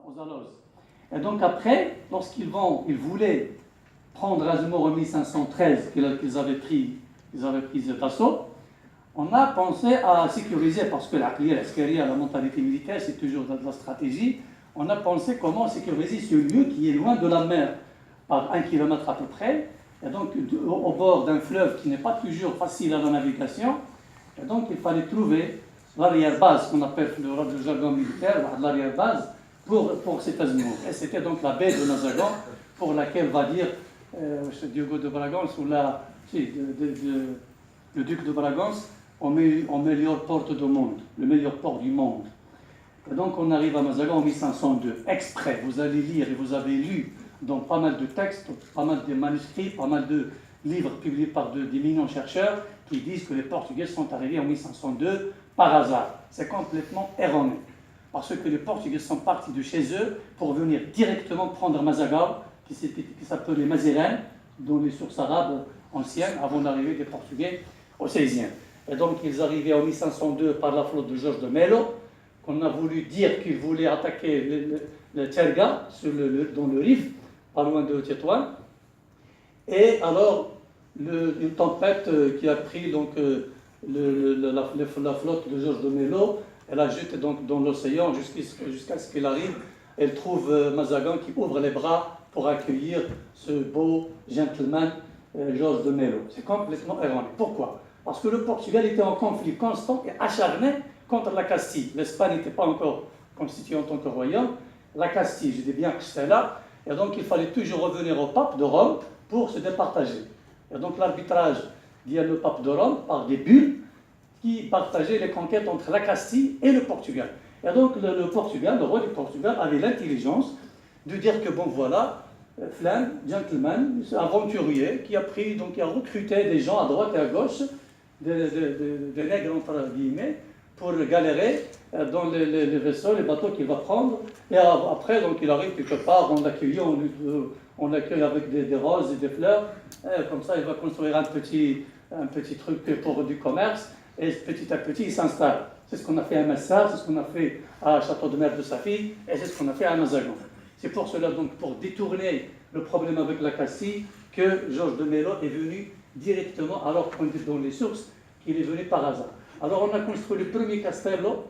aux Aloses. Et donc après, lorsqu'ils voulaient prendre Azemmour en 1513, qu'ils avaient pris d'assaut, on a pensé à sécuriser, parce que la mentalité militaire, c'est toujours de la stratégie. On a pensé comment sécuriser ce lieu qui est loin de la mer, par 1 kilomètre à peu près, et donc au bord d'un fleuve qui n'est pas toujours facile à la navigation. Et donc il fallait trouver l'arrière-base, qu'on appelle le jargon militaire, l'arrière-base, pour cet Azemmour. Et c'était donc la baie de Mazagan, pour laquelle va dire Diogo de Bragança, ou le duc de Bragança, au meilleur port du monde, le meilleur port du monde. Et donc on arrive à Mazagan en 1502, exprès. Vous allez lire, et vous avez lu dans pas mal de textes, pas mal de manuscrits, pas mal de livres publiés par d'éminents chercheurs qui disent que les Portugais sont arrivés en 1502 par hasard. C'est complètement erroné. Parce que les Portugais sont partis de chez eux pour venir directement prendre Mazagan, qui s'appelait Mazirène, dans les sources arabes anciennes, avant l'arrivée des Portugais au XVIe. Et donc ils arrivaient en 1502 par la flotte de Georges de Melo, qu'on a voulu dire qu'ils voulaient attaquer le Terga, dans le Rif, pas loin de Tétouan. Et alors, une tempête qui a pris donc, la flotte de Georges de Melo, elle a jeté donc dans l'océan jusqu'à ce qu'il arrive. Elle trouve Mazagan qui ouvre les bras pour accueillir ce beau gentleman Georges de Melo. C'est complètement erroné. Pourquoi? Parce que le Portugal était en conflit constant et acharné contre la Castille. L'Espagne n'était pas encore constituée en tant que royaume. La Castille, je dis bien que c'était là. Et donc il fallait toujours revenir au pape de Rome pour se départager. Et donc l'arbitrage via le pape de Rome par des bulles qui partageaient les conquêtes entre la Castille et le Portugal. Et donc le Portugal, le roi du Portugal, avait l'intelligence de dire que bon voilà, Flan, gentleman, aventurier, qui a recruté des gens à droite et à gauche, des nègres entre guillemets, pour galérer dans les vaisseaux, les bateaux qu'il va prendre. Et après, donc, il arrive quelque part, on l'accueille avec des roses et des fleurs. Et comme ça, il va construire un petit truc pour du commerce. Et petit à petit, il s'installe. C'est ce qu'on a fait à Messar, c'est ce qu'on a fait à Château de Mer de Safi, et c'est ce qu'on a fait à Mazagan. C'est pour cela, donc, pour détourner le problème avec la Castille, que Georges de Melo est venu directement, alors qu'on dit dans les sources qu'il est venu par hasard. Alors on a construit le premier castello.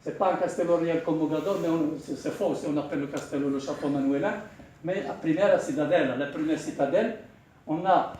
Ce n'est pas un castello réel comme Mogador, mais c'est faux aussi, on appelle le castello le château Manuelin. Mais la première citadelle, on a